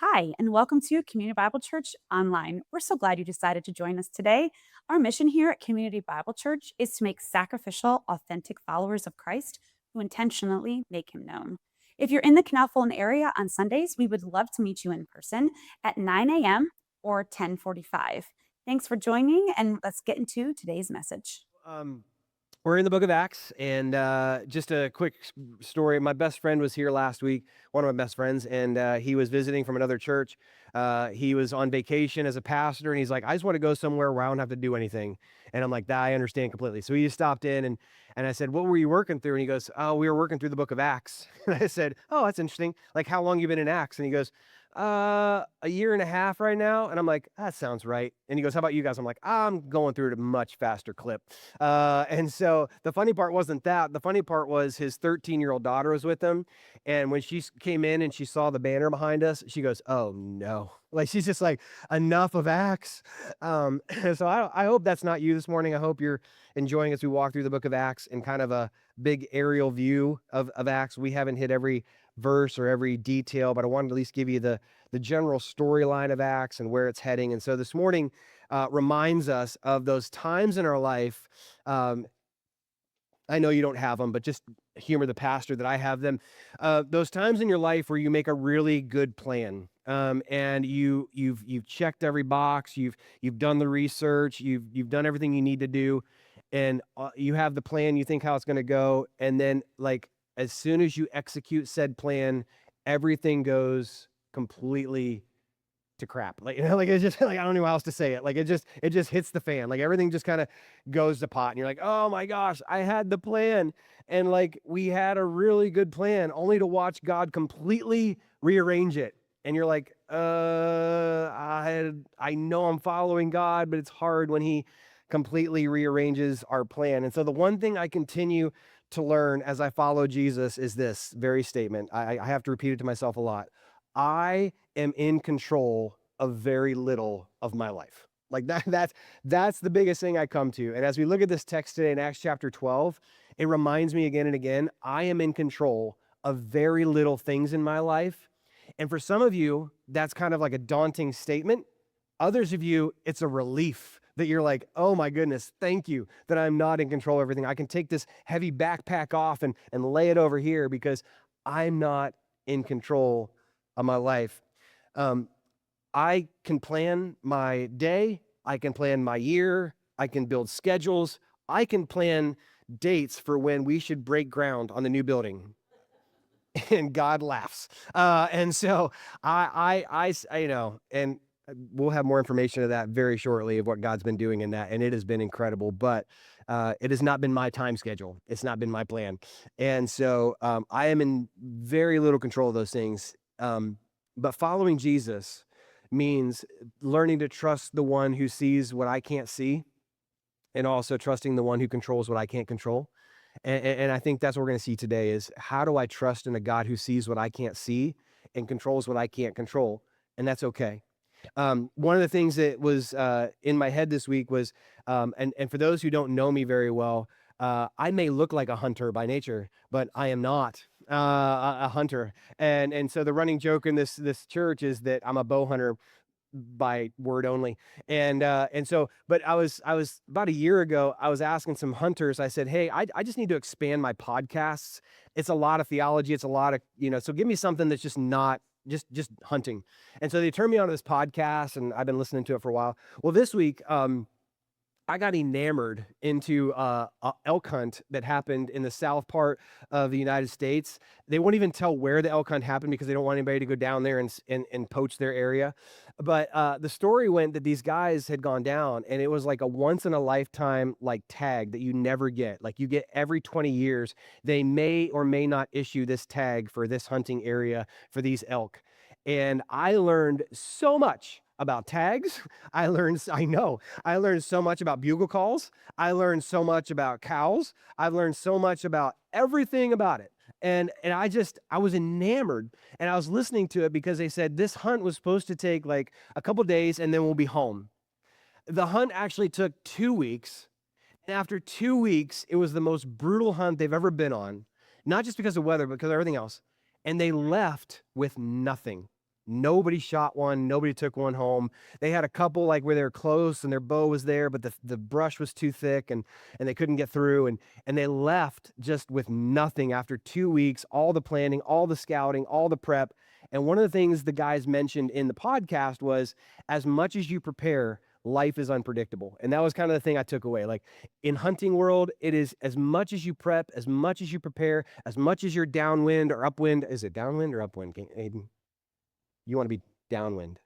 Hi, and welcome to Community Bible Church Online. We're so glad you decided to join us today. Our mission here at Community Bible Church is to make sacrificial, authentic followers of Christ who intentionally make him known. If you're in the Canal Fulton area on Sundays, we would love to meet you in person at 9 a.m. or 10:45. Thanks for joining, and let's get into today's message. Um, we're in the book of Acts, and just a quick story. My best friend was here last week, one of my best friends, and he was visiting from another church. He was on vacation as a pastor, and he's like, I just want to go somewhere where I don't have to do anything. And I'm like, that I understand completely. So he just stopped in, and I said, what were you working through? And he goes, oh, we were working through the book of Acts. And I said, oh, that's interesting. Like, how long you been in Acts? And he goes, a year and a half right now. And I'm like, that sounds right. And he goes, how about you guys? I'm like, I'm going through it at a much faster clip. And so the funny part wasn't that. The funny part was his 13-year-old daughter was with him. And when she came in and she saw the banner behind us, she goes, oh no. Like, she's just like, enough of Acts. So I hope that's not you this morning. I hope you're enjoying as we walk through the book of Acts in kind of a big aerial view of Acts. We haven't hit every verse or every detail, but I wanted to at least give you the general storyline of Acts and where it's heading. And so this morning reminds us of those times in our life. Um, I know you don't have them, but just humor the pastor that I have them. Those times in your life where you make a really good plan, and you've checked every box, you've done the research, you've done everything you need to do, and you have the plan. You think how it's going to go, and then like as soon as you execute said plan, everything goes completely to crap. Like, like it's just like I don't know how else to say it. Like it just hits the fan. Like everything just kind of goes to pot. And you're like, oh my gosh, I had the plan. And like we had a really good plan, only to watch God completely rearrange it. And you're like, I know I'm following God, but it's hard when he completely rearranges our plan. And so the one thing I continue to learn as I follow Jesus is this very statement. I have to repeat it to myself a lot. I am in control of very little of my life. Like that's the biggest thing I come to. And as we look at this text today in Acts chapter 12, it reminds me again and again, I am in control of very little things in my life. And for some of you, that's kind of like a daunting statement. Others of you, it's a relief that you're like, oh my goodness, thank you that I'm not in control of everything. I can take this heavy backpack off and lay it over here because I'm not in control of my life. Um, I can plan my day. I can plan my year. I can build schedules. I can plan dates for when we should break ground on the new building. And God laughs. And so you know, and we'll have more information of that very shortly of what God's been doing in that. And it has been incredible, but it has not been my time schedule. It's not been my plan. And so I am in very little control of those things. But following Jesus means learning to trust the one who sees what I can't see and also trusting the one who controls what I can't control. And I think that's what we're going to see today is how do I trust in a God who sees what I can't see and controls what I can't control? And that's okay. One of the things that was in my head this week was, and for those who don't know me very well, I may look like a hunter by nature, but I am not a hunter. And so the running joke in this church is that I'm a bow hunter by word only. And so, but I was about a year ago, I was asking some hunters, I said, hey, I just need to expand my podcasts. It's a lot of theology. It's a lot of, so give me something that's just not just hunting. And so they turned me onto this podcast and I've been listening to it for a while. Well, this week, I got enamored into a elk hunt that happened in the south part of the United States. They won't even tell where the elk hunt happened because they don't want anybody to go down there and poach their area. But the story went that these guys had gone down, and it was like a once in a lifetime like tag that you never get. Like you get every 20 years, they may or may not issue this tag for this hunting area for these elk. And I learned so much about tags. I learned so much about bugle calls. I learned so much about cows. I've learned so much about everything about it. And I was enamored, and I was listening to it because they said this hunt was supposed to take like a couple days and then we'll be home. The hunt actually took 2 weeks. And after 2 weeks, it was the most brutal hunt they've ever been on, not just because of weather, but because of everything else. And they left with nothing. Nobody shot one. Nobody took one home. They had a couple like where they were close and their bow was there, but the brush was too thick and they couldn't get through. And they left just with nothing after 2 weeks, all the planning, all the scouting, all the prep. And one of the things the guys mentioned in the podcast was as much as you prepare, life is unpredictable. And that was kind of the thing I took away. Like in hunting world, it is as much as you prep, as much as you prepare, as much as you're downwind or upwind. Is it downwind or upwind, Aiden? You want to be downwind.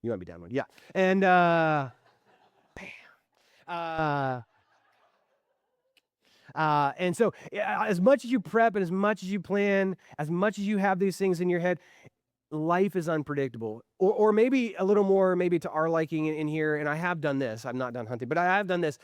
You want to be downwind. Yeah. And bam. And so as much as you prep and as much as you plan, as much as you have these things in your head, life is unpredictable. Or maybe a little more, maybe to our liking in here, and I have done this. I've not done hunting, but I have done this.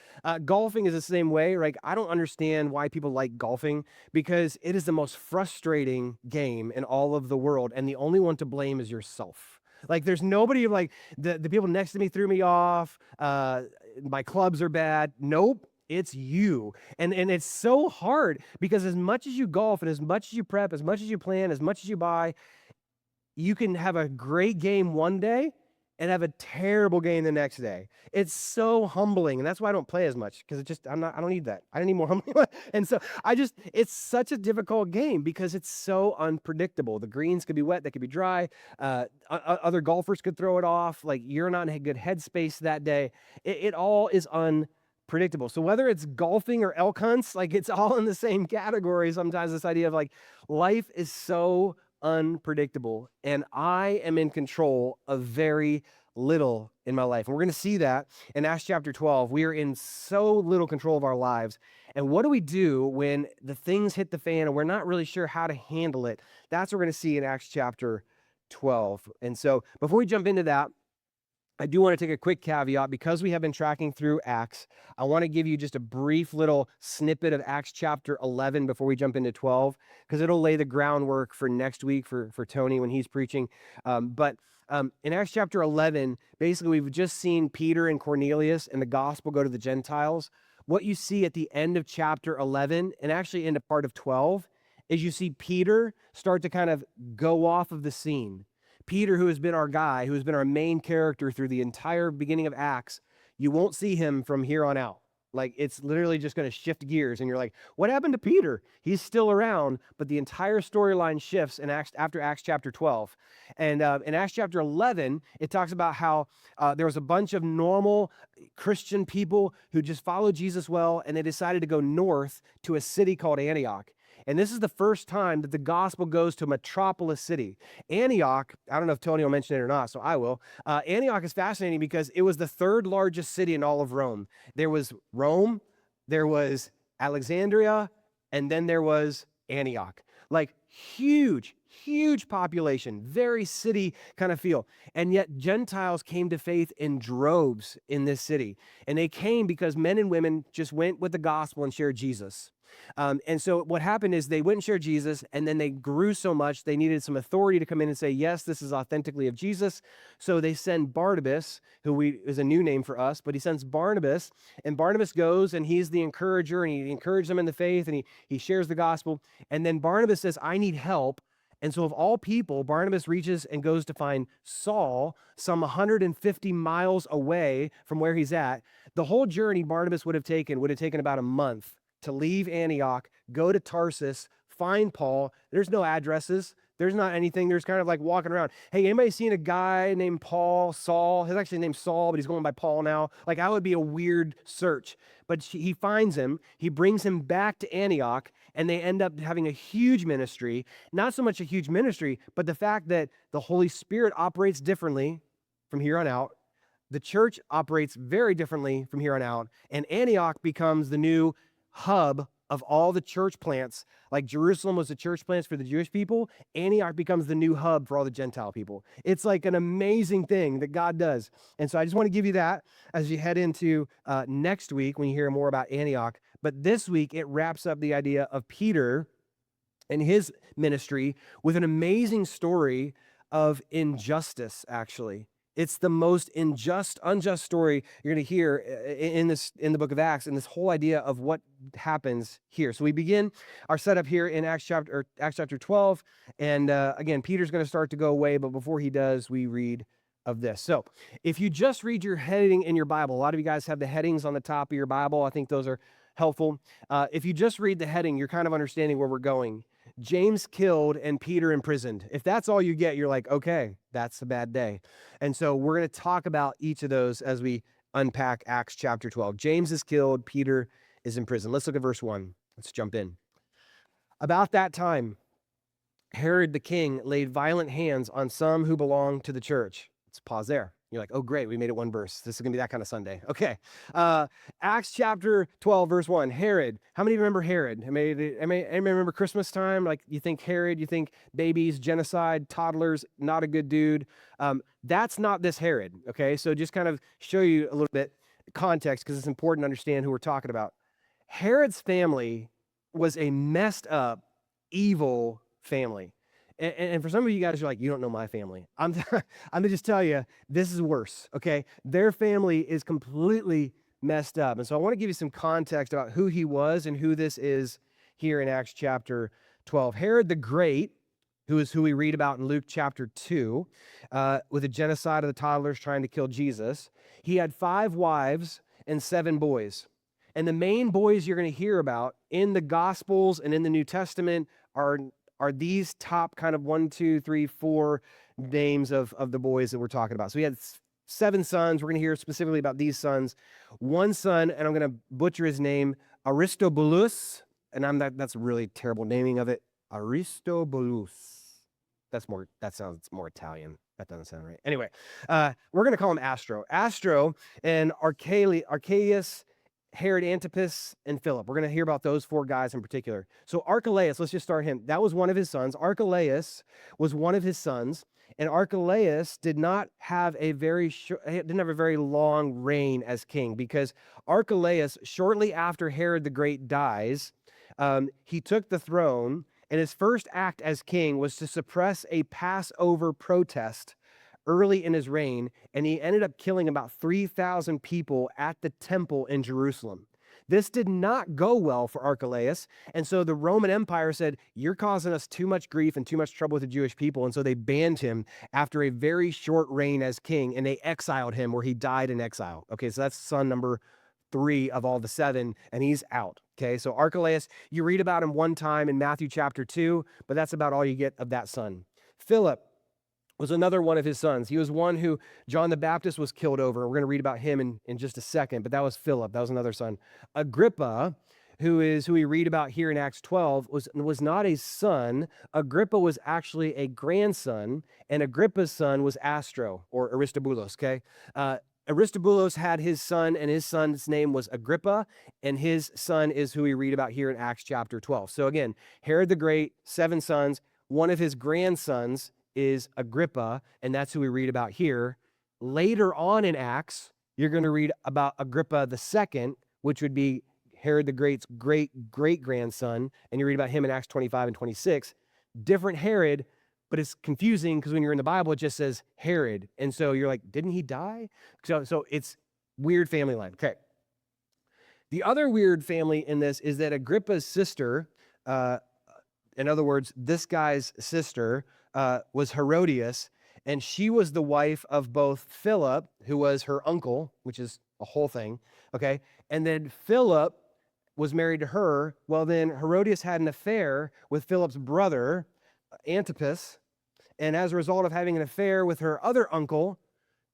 Golfing is the same way. Like, I don't understand why people like golfing because it is the most frustrating game in all of the world, and the only one to blame is yourself. Like, there's nobody like the people next to me threw me off. My clubs are bad. Nope. It's you. And it's so hard because as much as you golf and as much as you prep, as much as you plan, as much as you buy, you can have a great game one day and have a terrible game the next day. It's so humbling. And that's why I don't play as much because I don't need that. I don't need more humbling. And so it's such a difficult game because it's so unpredictable. The greens could be wet, they could be dry. Other golfers could throw it off. Like you're not in a good headspace that day. It all is unpredictable. So whether it's golfing or elk hunts, like it's all in the same category. Sometimes this idea of like life is so unpredictable and I am in control of very little in my life. And we're going to see that in Acts chapter 12. We are in so little control of our lives. And what do we do when the things hit the fan and we're not really sure how to handle it? That's what we're going to see in Acts chapter 12. And so before we jump into that, I do want to take a quick caveat because we have been tracking through Acts. I want to give you just a brief little snippet of Acts chapter 11 before we jump into 12, because it'll lay the groundwork for next week for Tony when he's preaching. But in Acts chapter 11, basically we've just seen Peter and Cornelius and the gospel go to the Gentiles. What you see at the end of chapter 11 and actually into part of 12 is you see Peter start to kind of go off of the scene. Peter, who has been our guy, who has been our main character through the entire beginning of Acts, you won't see him from here on out. Like it's literally just going to shift gears. And you're like, what happened to Peter? He's still around, but the entire storyline shifts in after Acts chapter 12. And in Acts chapter 11, it talks about how there was a bunch of normal Christian people who just followed Jesus well, and they decided to go north to a city called Antioch. And this is the first time that the gospel goes to a metropolis city. Antioch, I don't know if Tony will mention it or not, so I will. Antioch is fascinating because it was the third largest city in all of Rome. There was Rome, there was Alexandria, and then there was Antioch. Like huge population, very city kind of feel. And yet Gentiles came to faith in droves in this city. And they came because men and women just went with the gospel and shared Jesus. And so what happened is they went and shared Jesus, and then they grew so much, they needed some authority to come in and say, yes, this is authentically of Jesus. So they send Barnabas, who is a new name for us, but he sends Barnabas, and Barnabas goes, and he's the encourager, and he encourages them in the faith, and he shares the gospel. And then Barnabas says, I need help. And so of all people, Barnabas reaches and goes to find Saul some 150 miles away from where he's at. The whole journey Barnabas would have taken about a month to leave Antioch, go to Tarsus, find Paul. There's no addresses. There's not anything. There's kind of like walking around. Hey, anybody seen a guy named Saul? He's actually named Saul, but he's going by Paul now. Like that would be a weird search. But he finds him. He brings him back to Antioch, and they end up having a huge ministry. Not so much a huge ministry, but the fact that the Holy Spirit operates differently from here on out. The church operates very differently from here on out. And Antioch becomes the new hub of all the church plants. Like Jerusalem was the church plants for the Jewish people, Antioch becomes the new hub for all the Gentile people. It's like an amazing thing that God does. And so I just want to give you that as you head into next week when you hear more about Antioch. But this week, it wraps up the idea of Peter and his ministry with an amazing story of injustice, actually. It's the most unjust story you're going to hear in the book of Acts, and this whole idea of what happens here. So we begin our setup here in Acts chapter 12, and again, Peter's going to start to go away, but before he does, we read of this. So if you just read your heading in your Bible, a lot of you guys have the headings on the top of your Bible. I think those are helpful. If you just read the heading, you're kind of understanding where we're going. James killed and Peter imprisoned. If that's all you get, you're like, okay, that's a bad day. And so we're going to talk about each of those as we unpack Acts chapter 12. James is killed, Peter is in prison. Let's look at verse 1. Let's jump in. About that time, Herod the king laid violent hands on some who belonged to the church. Let's pause there. You're like, oh, great, we made it one verse. This is going to be that kind of Sunday. Okay. Acts chapter 12, verse 1. Herod. How many remember Herod? Anybody remember Christmas time? Like, you think Herod, you think babies, genocide, toddlers, not a good dude. That's not this Herod, okay? So just kind of show you a little bit context because it's important to understand who we're talking about. Herod's family was a messed up, evil family. And for some of you guys, you're like, you don't know my family. I'm going to just tell you, this is worse, okay? Their family is completely messed up. And so I want to give you some context about who he was and who this is here in Acts chapter 12. Herod the Great, who is who we read about in Luke chapter 2, with the genocide of the toddlers trying to kill Jesus. He had 5 wives and 7 boys. And the main boys you're going to hear about in the Gospels and in the New Testament are these top kind of 1, 2, 3, 4 names of the boys that we're talking about. So he had 7 sons. We're going to hear specifically about these sons. One son, and I'm going to butcher his name, Aristobulus, and that's a really terrible naming of it. Aristobulus. That sounds more Italian. That doesn't sound right. Anyway, we're going to call him Astro. Astro and Archelaus, Herod Antipas, and Philip. We're going to hear about those 4 guys in particular. So Archelaus, let's just start him. That was one of his sons. Archelaus was one of his sons, and Archelaus did not have a very long reign as king, because Archelaus, shortly after Herod the Great dies, he took the throne, and his first act as king was to suppress a Passover protest early in his reign, and he ended up killing about 3,000 people at the temple in Jerusalem. This did not go well for Archelaus, and so the Roman Empire said, you're causing us too much grief and too much trouble with the Jewish people, and so they banned him after a very short reign as king, and they exiled him where he died in exile. Okay, so that's son number 3 of all the 7, and he's out. Okay, so Archelaus, you read about him one time in Matthew chapter 2, but that's about all you get of that son. Philip was another one of his sons. He was one who John the Baptist was killed over. We're going to read about him in just a second, but that was Philip. That was another son. Agrippa, who we read about here in Acts 12, was not a son. Agrippa was actually a grandson, and Agrippa's son was Astro, or Aristobulus, okay? Aristobulus had his son, and his son's name was Agrippa, and his son is who we read about here in Acts chapter 12. So again, Herod the Great, 7 sons. One of his grandsons is Agrippa, and that's who we read about here. Later on in Acts, you're going to read about Agrippa II, which would be Herod the Great's great-great-grandson, and you read about him in Acts 25 and 26. Different Herod, but it's confusing because when you're in the Bible, it just says Herod, and so you're like, didn't he die? So it's weird family line. Okay. The other weird family in this is that Agrippa's sister, in other words, this guy's sister, was Herodias, and she was the wife of both Philip, who was her uncle, which is a whole thing, okay? And then Philip was married to her. Well, then Herodias had an affair with Philip's brother, Antipas, and as a result of having an affair with her other uncle,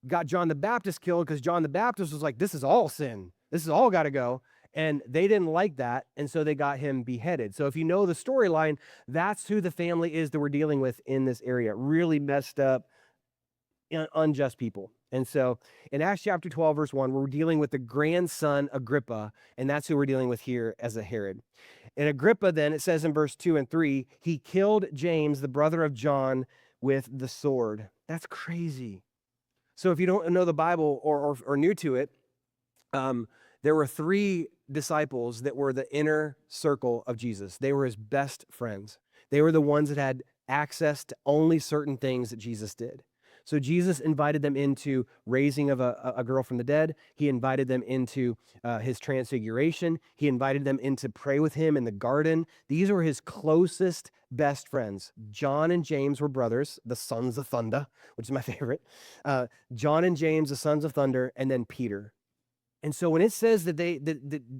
got John the Baptist killed because John the Baptist was like, this is all sin. This is all got to go. And they didn't like that, and so they got him beheaded. So if you know the storyline, that's who the family is that we're dealing with in this area. Really messed up, unjust people. And so in Acts chapter 12, verse 1, we're dealing with the grandson Agrippa, and that's who we're dealing with here as a Herod. And Agrippa then, it says in verse 2 and 3, he killed James, the brother of John, with the sword. That's crazy. So if you don't know the Bible or new to it, there were 3 disciples that were the inner circle of Jesus. They were his best friends. They were the ones that had access to only certain things that Jesus did. So Jesus invited them into raising of a girl from the dead. He invited them into his transfiguration. He invited them in to pray with him in the garden. These were his closest, best friends. John and James were brothers, the sons of thunder, which is my favorite. John and James, the sons of thunder, and then Peter. And so when it says that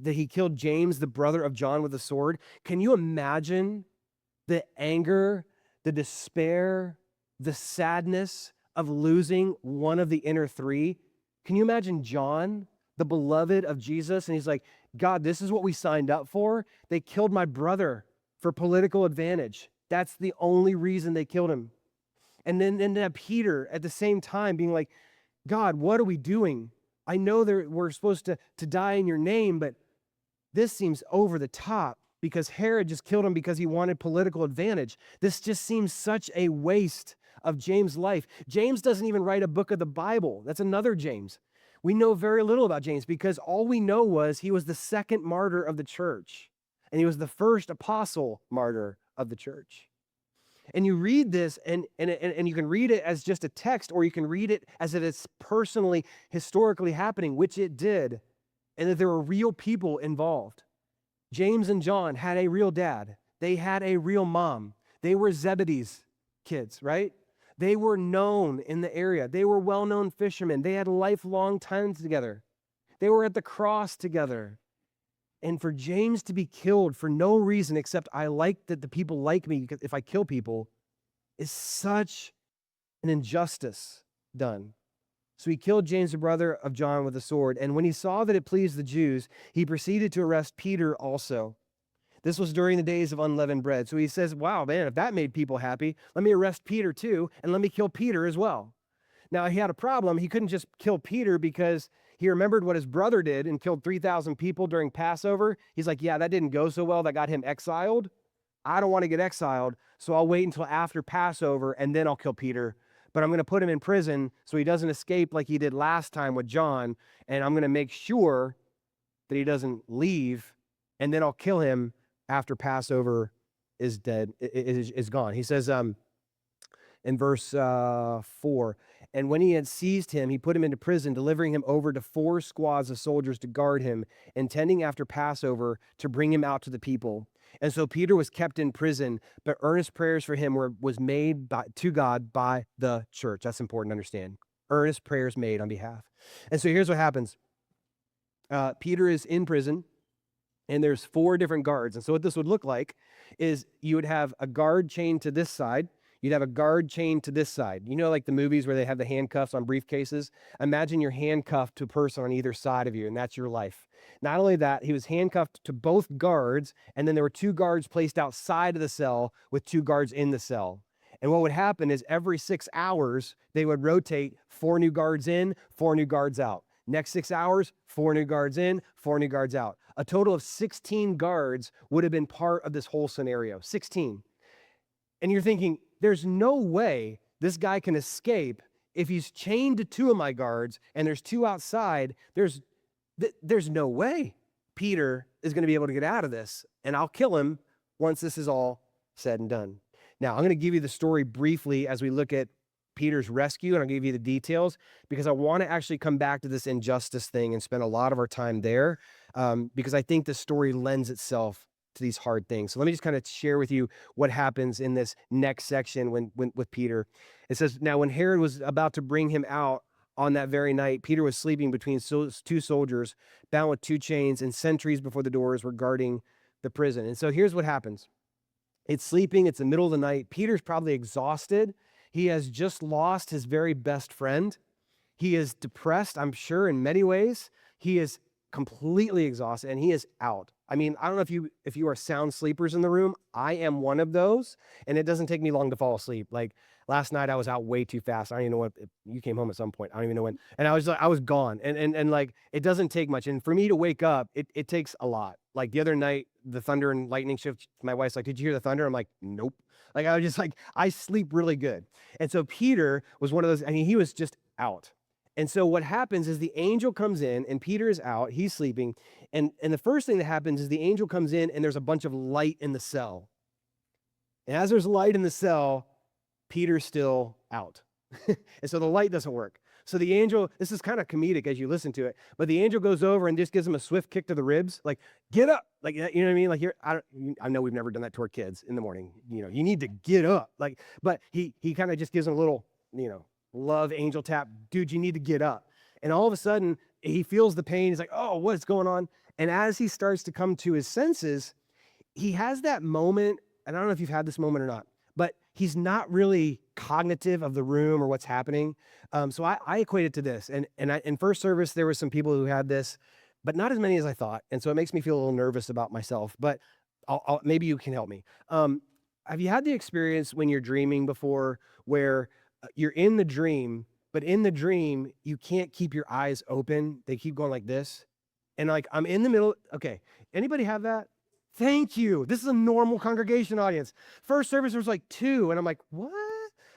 he killed James, the brother of John, with a sword, can you imagine the anger, the despair, the sadness of losing one of the inner three? Can you imagine John, the beloved of Jesus? And he's like, God, this is what we signed up for. They killed my brother for political advantage. That's the only reason they killed him. And then Peter at the same time being like, God, what are we doing? I know that we're supposed to die in your name, but this seems over the top because Herod just killed him because he wanted political advantage. This just seems such a waste of James' life. James doesn't even write a book of the Bible. That's another James. We know very little about James because all we know was he was the second martyr of the church, and he was the first apostle martyr of the church. And you read this, and you can read it as just a text, or you can read it as if it's personally, historically happening, which it did, and that there were real people involved. James and John had a real dad. They had a real mom. They were Zebedee's kids, right? They were known in the area. They were well-known fishermen. They had lifelong times together. They were at the cross together. And for James to be killed for no reason except I like that the people like me because if I kill people is such an injustice done. So he killed James, the brother of John, with a sword. And when he saw that it pleased the Jews, he proceeded to arrest Peter also. This was during the days of unleavened bread. So he says, wow, man, if that made people happy, let me arrest Peter too, and let me kill Peter as well. Now, he had a problem. He couldn't just kill Peter because he remembered what his brother did and killed 3,000 people during Passover. He's like, yeah, that didn't go so well. That got him exiled. I don't want to get exiled, so I'll wait until after Passover, and then I'll kill Peter. But I'm going to put him in prison so he doesn't escape like he did last time with John, and I'm going to make sure that he doesn't leave, and then I'll kill him after Passover is dead, is gone. He says in verse 4, and when he had seized him, he put him into prison, delivering him over to 4 squads of soldiers to guard him, intending after Passover to bring him out to the people. And so Peter was kept in prison, but earnest prayers for him was made to God by the church. That's important to understand. Earnest prayers made on behalf. And so here's what happens. Peter is in prison, and there's 4 different guards. And so what this would look like is you would have a guard chained to this side. You'd have a guard chained to this side. You know, like the movies where they have the handcuffs on briefcases? Imagine you're handcuffed to a person on either side of you, and that's your life. Not only that, he was handcuffed to both guards, and then there were 2 guards placed outside of the cell with 2 guards in the cell. And what would happen is every 6 hours, they would rotate 4 new guards in, 4 new guards out. Next 6 hours, 4 new guards in, 4 new guards out. A total of 16 guards would have been part of this whole scenario. 16. And you're thinking, there's no way this guy can escape if he's chained to 2 of my guards and there's 2 outside. There's no way Peter is going to be able to get out of this, and I'll kill him once this is all said and done. Now, I'm going to give you the story briefly as we look at Peter's rescue, and I'll give you the details because I want to actually come back to this injustice thing and spend a lot of our time there because I think the story lends itself to these hard things. So let me just kind of share with you what happens in this next section when with Peter. It says, now when Herod was about to bring him out on that very night, Peter was sleeping between 2 soldiers bound with 2 chains, and sentries before the doors were guarding the prison. And so here's what happens. It's sleeping. It's the middle of the night. Peter's probably exhausted. He has just lost his very best friend. He is depressed, I'm sure, in many ways. He is completely exhausted, and he is out. I mean, I don't know if you are sound sleepers in the room. I am one of those, and it doesn't take me long to fall asleep. Like last night, I was out way too fast. I don't even know you came home at some point. I don't even know when. And I was gone. And like, it doesn't take much. And for me to wake up, it takes a lot. Like the other night, the thunder and lightning shift, my wife's like, did you hear the thunder? I'm like, nope. Like, I was just like, I sleep really good. And so Peter was one of those, I mean, he was just out. And so what happens is the angel comes in and Peter is out, he's sleeping. And the first thing that happens is the angel comes in and there's a bunch of light in the cell. And as there's light in the cell, Peter's still out. And so the light doesn't work. So the angel, this is kind of comedic as you listen to it, but the angel goes over and just gives him a swift kick to the ribs, like, get up. Like, you know what I mean? Like, I know we've never done that to our kids in the morning. You need to get up. Like, but he kind of just gives him a little, love angel tap. Dude, you need to get up. And all of a sudden, he feels the pain. He's like, oh, what's going on? And as he starts to come to his senses, he has that moment, and I don't know if you've had this moment or not, but he's not really cognitive of the room or what's happening. So I equate it to this. And in first service, there were some people who had this, but not as many as I thought. And so it makes me feel a little nervous about myself, but maybe you can help me. Have you had the experience when you're dreaming before where you're in the dream, but in the dream, you can't keep your eyes open? They keep going like this. And like, I'm in the middle. Okay. Anybody have that? Thank you. This is a normal congregation audience. First service was like 2, and I'm like, what?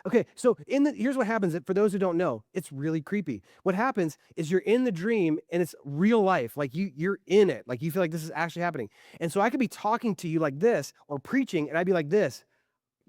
Okay, so here's what happens. For those who don't know, it's really creepy. What happens is you're in the dream, and it's real life. Like you're in it. Like you feel like this is actually happening. And so I could be talking to you like this or preaching, and I'd be like this.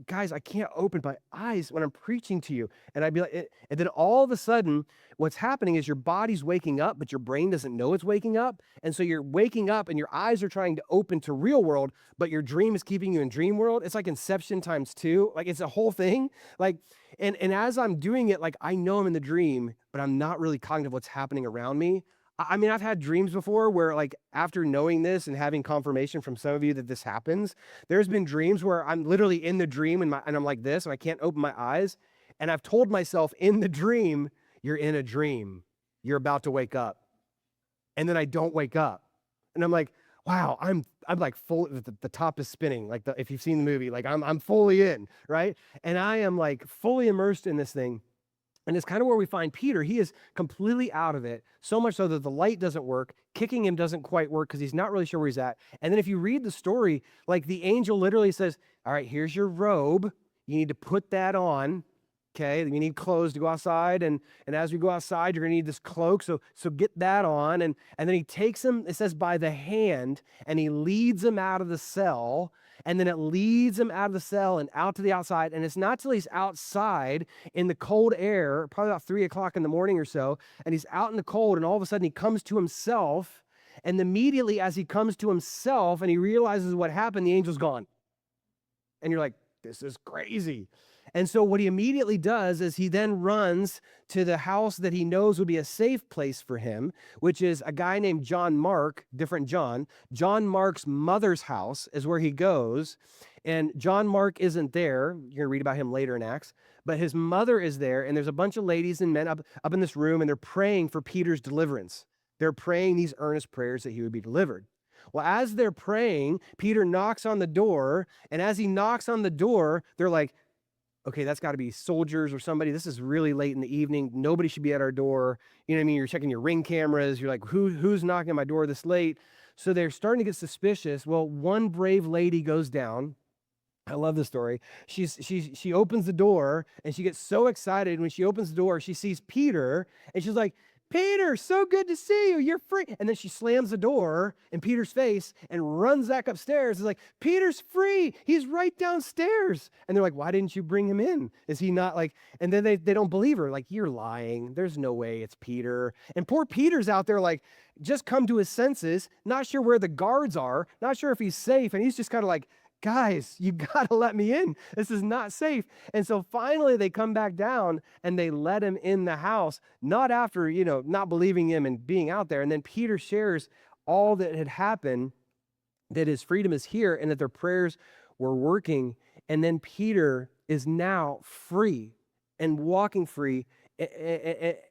Guys, I can't open my eyes when I'm preaching to you. And I'd be like, and then all of a sudden, what's happening is your body's waking up, but your brain doesn't know it's waking up. And so you're waking up and your eyes are trying to open to real world, but your dream is keeping you in dream world. It's like Inception times 2. Like it's a whole thing. Like, and as I'm doing it, like I know I'm in the dream, but I'm not really cognizant of what's happening around me. I mean, I've had dreams before where like after knowing this and having confirmation from some of you that this happens, there's been dreams where I'm literally in the dream and I'm like this and I can't open my eyes. And I've told myself in the dream, you're in a dream. You're about to wake up. And then I don't wake up. And I'm like, wow, I'm like full, the top is spinning. Like if you've seen the movie, like I'm fully in, right? And I am like fully immersed in this thing. And it's kind of where we find Peter. He is completely out of it, so much so that the light doesn't work. Kicking him doesn't quite work because he's not really sure where he's at. And then if you read the story, like the angel literally says, all right, here's your robe. You need to put that on. Okay, you need clothes to go outside. And as we go outside, you're going to need this cloak. So get that on. And then he takes him, it says, by the hand, and he leads him out of the cell. And then it leads him out of the cell and out to the outside. And it's not till he's outside in the cold air, probably about 3 o'clock in the morning or so, and he's out in the cold, and all of a sudden he comes to himself. And immediately as he comes to himself and he realizes what happened, the angel's gone. And you're like, this is crazy. And so what he immediately does is he then runs to the house that he knows would be a safe place for him, which is a guy named John Mark, different John. John Mark's mother's house is where he goes. And John Mark isn't there. You're going to read about him later in Acts. But his mother is there, and there's a bunch of ladies and men up in this room, and they're praying for Peter's deliverance. They're praying these earnest prayers that he would be delivered. Well, as they're praying, Peter knocks on the door, and as he knocks on the door, they're like, okay, that's got to be soldiers or somebody. This is really late in the evening. Nobody should be at our door. You know what I mean? You're checking your Ring cameras. You're like, who's knocking at my door this late? So they're starting to get suspicious. Well, one brave lady goes down. I love this story. She opens the door and she gets so excited. When she opens the door, she sees Peter and she's like, Peter, so good to see you. You're free. And then she slams the door in Peter's face and runs back upstairs. It's like, Peter's free. He's right downstairs. And they're like, why didn't you bring him in? Is he not like, and then they don't believe her. Like, you're lying. There's no way it's Peter. And poor Peter's out there like, just come to his senses, not sure where the guards are, not sure if he's safe. And he's just kind of like, guys, you got to let me in. This is not safe. And so finally they come back down and they let him in the house, not after, not believing him and being out there. And then Peter shares all that had happened, that his freedom is here and that their prayers were working. And then Peter is now free and walking free.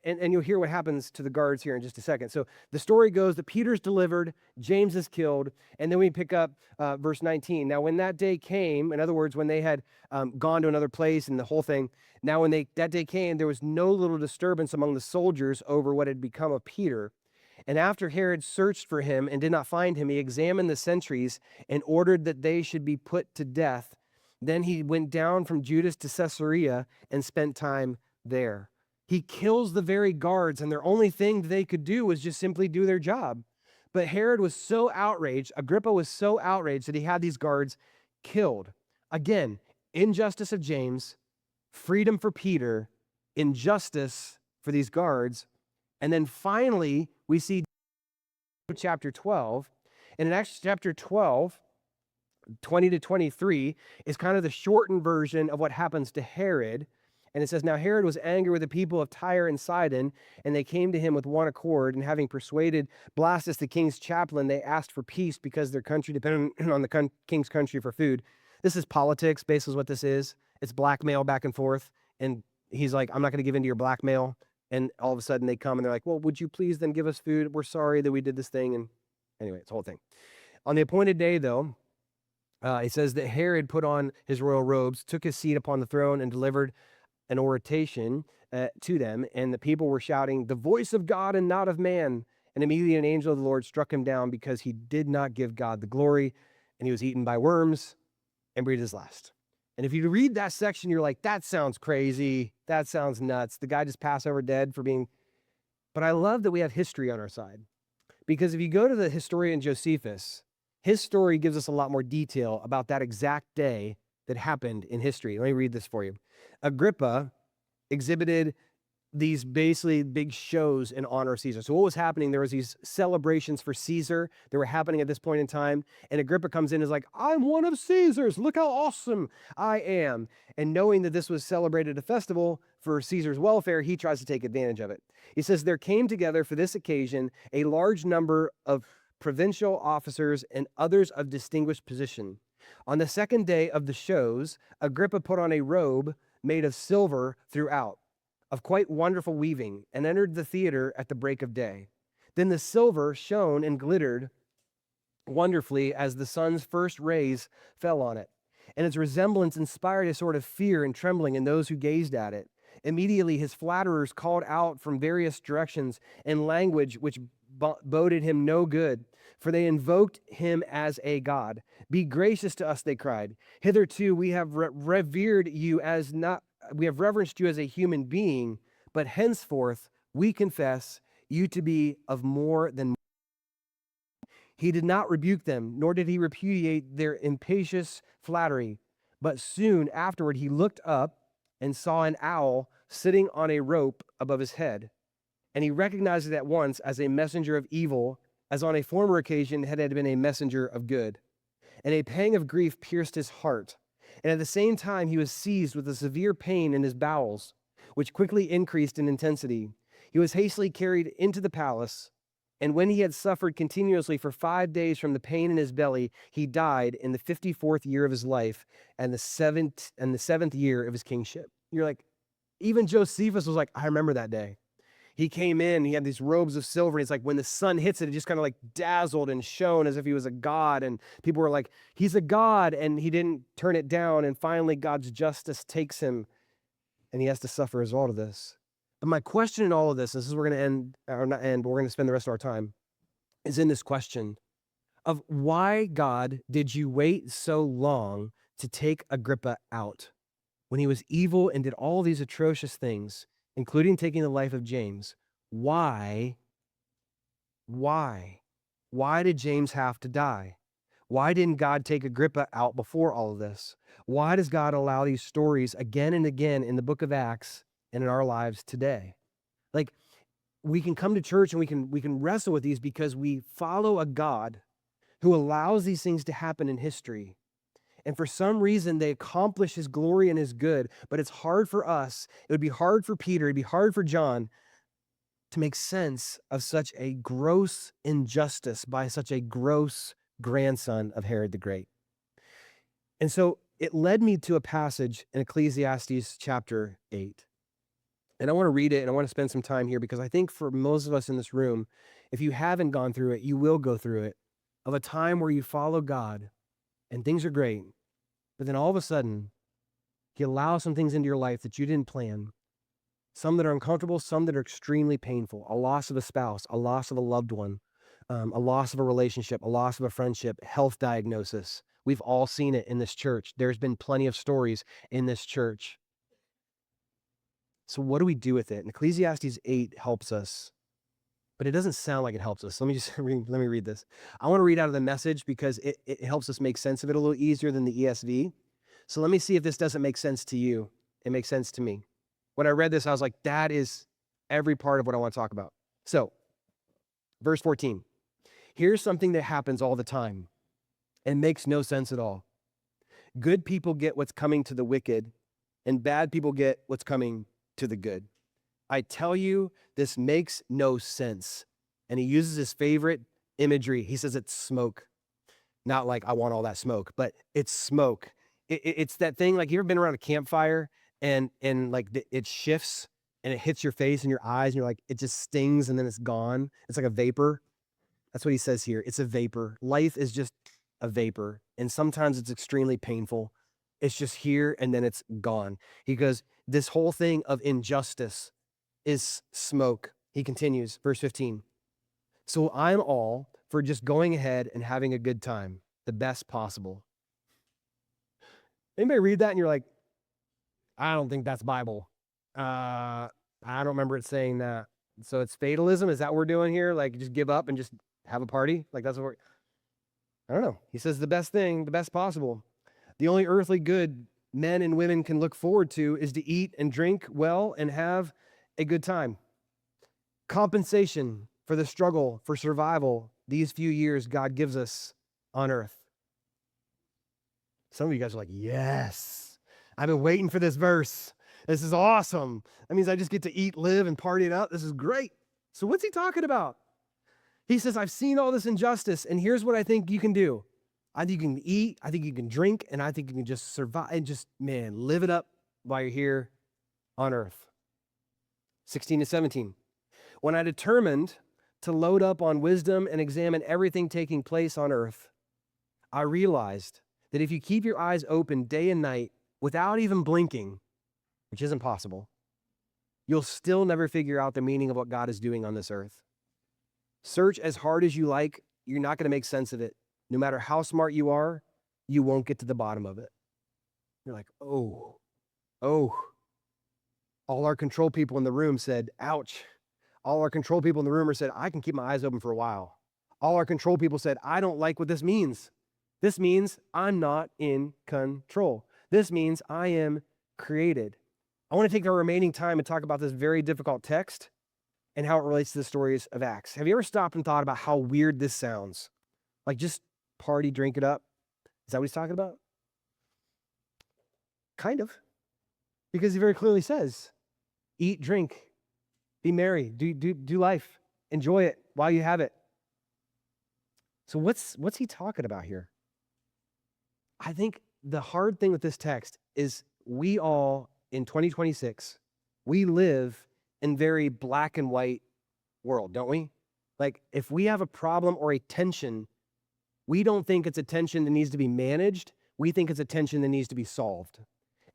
And you'll hear what happens to the guards here in just a second. So the story goes that Peter's delivered, James is killed, and then we pick up verse 19. Now, when that day came, in other words, when they had gone to another place and the whole thing, now when that day came, there was no little disturbance among the soldiers over what had become of Peter. And after Herod searched for him and did not find him, he examined the sentries and ordered that they should be put to death. Then he went down from Judas to Caesarea and spent time there. He kills the very guards, and their only thing they could do was just simply do their job. But Herod was so outraged, Agrippa was so outraged that he had these guards killed. Again, injustice of James, freedom for Peter, injustice for these guards. And then finally, we see chapter 12. And in Acts chapter 12, 20 to 23 is kind of the shortened version of what happens to Herod. And it says, Now Herod was angry with the people of Tyre and Sidon, and they came to him with one accord. And having persuaded Blastus, the king's chaplain, they asked for peace because their country depended on the king's country for food. This is politics, basically, is what this is. It's blackmail back and forth. And he's like, I'm not going to give in to your blackmail. And all of a sudden they come and they're like, well, would you please then give us food? We're sorry that we did this thing. And anyway, it's the whole thing. On the appointed day, though, it says that Herod put on his royal robes, took his seat upon the throne, and delivered an oration to them. And the people were shouting, the voice of God and not of man. And immediately an angel of the Lord struck him down because he did not give God the glory. And he was eaten by worms and breathed his last. And if you read that section, you're like, that sounds crazy. That sounds nuts. The guy just passed over dead for being. But I love that we have history on our side. Because if you go to the historian Josephus, his story gives us a lot more detail about that exact day that happened in history. Let me read this for you. Agrippa exhibited these basically big shows in honor of Caesar. So what was happening? There was these celebrations for Caesar that were happening at this point in time. And Agrippa comes in and is like, I'm one of Caesar's. Look how awesome I am. And knowing that this was celebrated a festival for Caesar's welfare, he tries to take advantage of it. He says, there came together for this occasion a large number of provincial officers and others of distinguished position. On the second day of the shows, Agrippa put on a robe made of silver throughout, of quite wonderful weaving, and entered the theater at the break of day. Then the silver shone and glittered wonderfully as the sun's first rays fell on it, and its resemblance inspired a sort of fear and trembling in those who gazed at it. Immediately his flatterers called out from various directions in language which boded him no good, for they invoked him as a god. Be gracious to us, they cried. Hitherto we have reverenced you as a human being, but henceforth we confess you to be of more than. He did not rebuke them, nor did he repudiate their impious flattery. But soon afterward he looked up and saw an owl sitting on a rope above his head. And he recognized it at once as a messenger of evil, as on a former occasion had been a messenger of good. And a pang of grief pierced his heart. And at the same time he was seized with a severe pain in his bowels, which quickly increased in intensity. He was hastily carried into the palace, and when he had suffered continuously for 5 days from the pain in his belly, he died in the 54th year of his life and the seventh year of his kingship. You're like, even Josephus was like, I remember that day. He came in, he had these robes of silver, and it's like when the sun hits it, it just kind of like dazzled and shone as if he was a god. And people were like, he's a god, and he didn't turn it down. And finally, God's justice takes him, and he has to suffer as a result of this. But my question in all of this, we're going to end, or not end, but we're going to spend the rest of our time, is in this question of why, God, did you wait so long to take Agrippa out when he was evil and did all these atrocious things, including taking the life of James? Why? Why did James have to die? Why didn't God take Agrippa out before all of this? Why does God allow these stories again and again in the book of Acts and in our lives today? Like, we can come to church and we can wrestle with these because we follow a God who allows these things to happen in history. And for some reason, they accomplish his glory and his good, but it's hard for us. It would be hard for Peter, it'd be hard for John to make sense of such a gross injustice by such a gross grandson of Herod the Great. And so it led me to a passage in Ecclesiastes chapter 8. And I want to read it, and I want to spend some time here because I think for most of us in this room, if you haven't gone through it, you will go through it, of a time where you follow God and things are great, but then all of a sudden, he allows some things into your life that you didn't plan, some that are uncomfortable, some that are extremely painful, a loss of a spouse, a loss of a loved one, a loss of a relationship, a loss of a friendship, health diagnosis. We've all seen it in this church. There's been plenty of stories in this church. So what do we do with it? And Ecclesiastes 8 helps us, but it doesn't sound like it helps us. Let me read this. I want to read out of the Message because it helps us make sense of it a little easier than the ESV. So let me see if this doesn't make sense to you. It makes sense to me. When I read this, I was like, that is every part of what I want to talk about. So, verse 14. Here's something that happens all the time and makes no sense at all. Good people get what's coming to the wicked, and bad people get what's coming to the good. I tell you, this makes no sense. And he uses his favorite imagery. He says it's smoke. Not like I want all that smoke, but it's smoke. It's that thing, like, you ever been around a campfire and like it shifts and it hits your face and your eyes and you're like, it just stings and then it's gone. It's like a vapor. That's what he says here. It's a vapor. Life is just a vapor. And sometimes it's extremely painful. It's just here and then it's gone. He goes, this whole thing of injustice is smoke. He continues, verse 15. So I'm all for just going ahead and having a good time, the best possible. Anybody read that and you're like, I don't think that's Bible. I don't remember it saying that. So it's fatalism. Is that what we're doing here? Like, just give up and just have a party? Like, that's what we're, I don't know. He says the best thing, the best possible. The only earthly good men and women can look forward to is to eat and drink well and have a good time. Compensation for the struggle for survival these few years God gives us on earth. Some of you guys are like, yes, I've been waiting for this verse. This is awesome. That means I just get to eat, live, and party it out. This is great. So what's he talking about? He says, I've seen all this injustice, and here's what I think you can do. I think you can eat, I think you can drink, and I think you can just survive and just, man, live it up while you're here on earth. 16 to 17. When I determined to load up on wisdom and examine everything taking place on earth, I realized that if you keep your eyes open day and night without even blinking, which isn't possible, you'll still never figure out the meaning of what God is doing on this earth. Search as hard as you like, you're not going to make sense of it. No matter how smart you are, you won't get to the bottom of it. You're like, oh. All our control people in the room said, ouch. All our control people in the room said, I can keep my eyes open for a while. All our control people said, I don't like what this means. This means I'm not in control. This means I am created. I want to take the remaining time and talk about this very difficult text and how it relates to the stories of Acts. Have you ever stopped and thought about how weird this sounds? Like, just party, drink it up. Is that what he's talking about? Kind of. Because he very clearly says, eat, drink, be merry, do life, enjoy it while you have it. So what's he talking about here? I think the hard thing with this text is we all, in 2026, we live in very black and white world, don't we? Like, if we have a problem or a tension, we don't think it's a tension that needs to be managed. We think it's a tension that needs to be solved.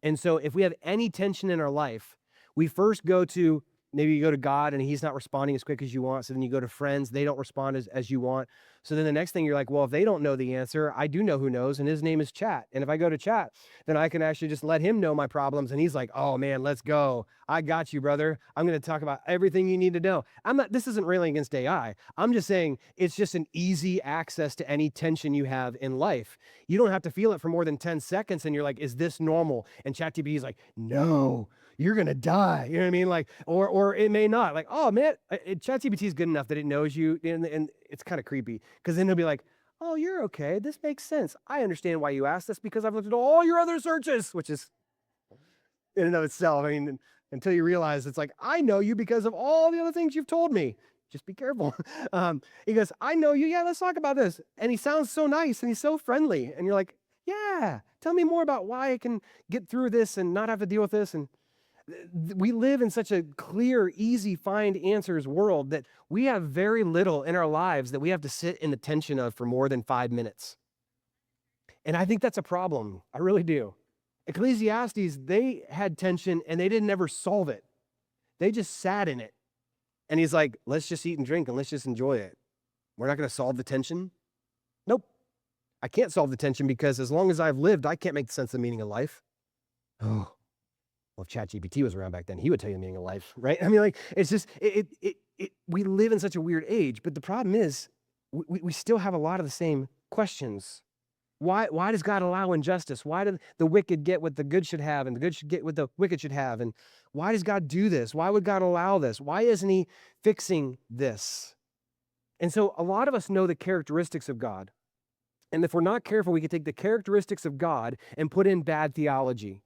And so if we have any tension in our life, we first go to, maybe you go to God and he's not responding as quick as you want. So then you go to friends, they don't respond as you want. So then the next thing you're like, well, if they don't know the answer, I do know who knows, and his name is Chat. And if I go to Chat, then I can actually just let him know my problems. And he's like, oh man, let's go. I got you, brother. I'm going to talk about everything you need to know. This isn't railing against AI. I'm just saying it's just an easy access to any tension you have in life. You don't have to feel it for more than 10 seconds. And you're like, is this normal? And ChatGPT is like, no, you're going to die. You know what I mean? Like, or it may not. Like, oh man, ChatGPT is good enough that it knows you. And it's kind of creepy because then it'll be like, oh, you're okay. This makes sense. I understand why you asked this because I've looked at all your other searches, which is in and of itself. I mean, until you realize it's like, I know you because of all the other things you've told me. Just be careful. He goes, I know you. Yeah, let's talk about this. And he sounds so nice and he's so friendly. And you're like, yeah, tell me more about why I can get through this and not have to deal with this. And we live in such a clear, easy find answers world that we have very little in our lives that we have to sit in the tension of for more than 5 minutes. And I think that's a problem. I really do. Ecclesiastes, they had tension and they didn't ever solve it. They just sat in it. And he's like, let's just eat and drink and let's just enjoy it. We're not going to solve the tension. Nope. I can't solve the tension because as long as I've lived, I can't make sense of the meaning of life. Oh. Well, if ChatGPT was around back then, he would tell you the meaning of life, right? I mean, like, it's just, we live in such a weird age, but the problem is we still have a lot of the same questions. Why does God allow injustice? Why do the wicked get what the good should have and the good should get what the wicked should have? And Why does God do this? Why would God allow this? Why isn't he fixing this? And so a lot of us know the characteristics of God. And if we're not careful, we can take the characteristics of God and put in bad theology.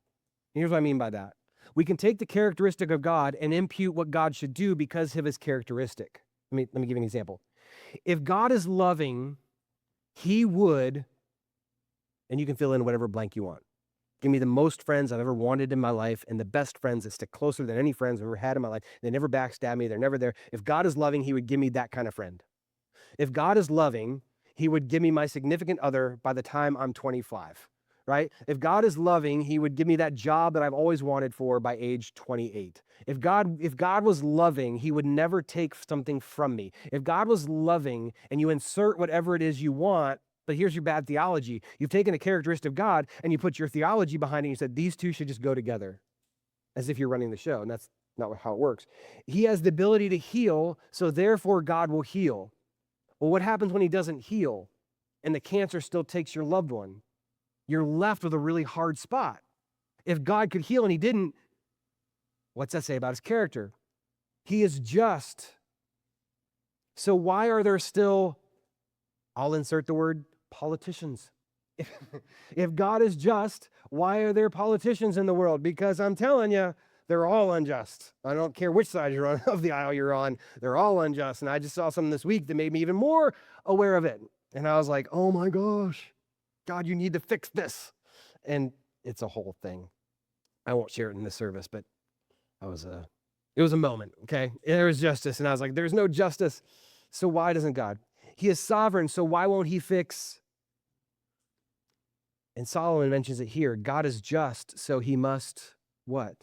And here's what I mean by that. We can take the characteristic of God and impute what God should do because of his characteristic. Let me give you an example. If God is loving, he would, and you can fill in whatever blank you want. Give me the most friends I've ever wanted in my life and the best friends that stick closer than any friends I've ever had in my life. They never backstab me. They're never there. If God is loving, he would give me that kind of friend. If God is loving, he would give me my significant other by the time I'm 25, right? If God is loving, he would give me that job that I've always wanted for by age 28. If God was loving, he would never take something from me. If God was loving and you insert whatever it is you want, but here's your bad theology. You've taken a characteristic of God and you put your theology behind it and you said, these two should just go together as if you're running the show. And that's not how it works. He has the ability to heal, so therefore God will heal. Well, what happens when he doesn't heal and the cancer still takes your loved one? You're left with a really hard spot. If God could heal and he didn't, what's that say about his character? He is just. So why are there still, I'll insert the word politicians. If God is just, why are there politicians in the world? Because I'm telling you, they're all unjust. I don't care which side you're on of the aisle you're on. They're all unjust. And I just saw something this week that made me even more aware of it. And I was like, oh my gosh, God, you need to fix this. And it's a whole thing. I won't share it in this service, but it was a moment, okay? There was justice. And I was like, there's no justice. So why doesn't God? He is sovereign. So why won't he fix? And Solomon mentions it here. God is just, so he must what?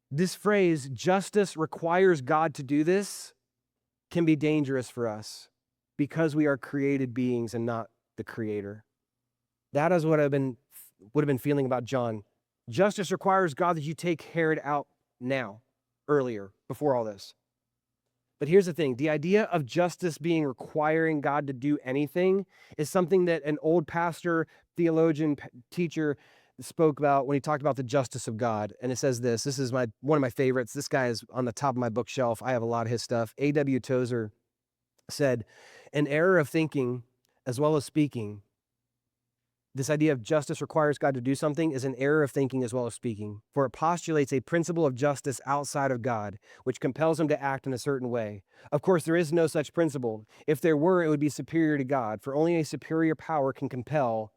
This phrase, justice requires God to do this, can be dangerous for us because we are created beings and not the creator. That is what would have been feeling about John. Justice requires God that you take Herod out now, earlier, before all this. But here's the thing. The idea of justice being requiring God to do anything is something that an old pastor, theologian, teacher spoke about when he talked about the justice of God. And it says this is one of my favorites. This guy is on the top of my bookshelf. I have a lot of his stuff. A.W. Tozer said, an error of thinking as well as speaking. This idea of justice requires God to do something is an error of thinking as well as speaking, for it postulates a principle of justice outside of God, which compels him to act in a certain way. Of course, there is no such principle. If there were, it would be superior to God, for only a superior power can compel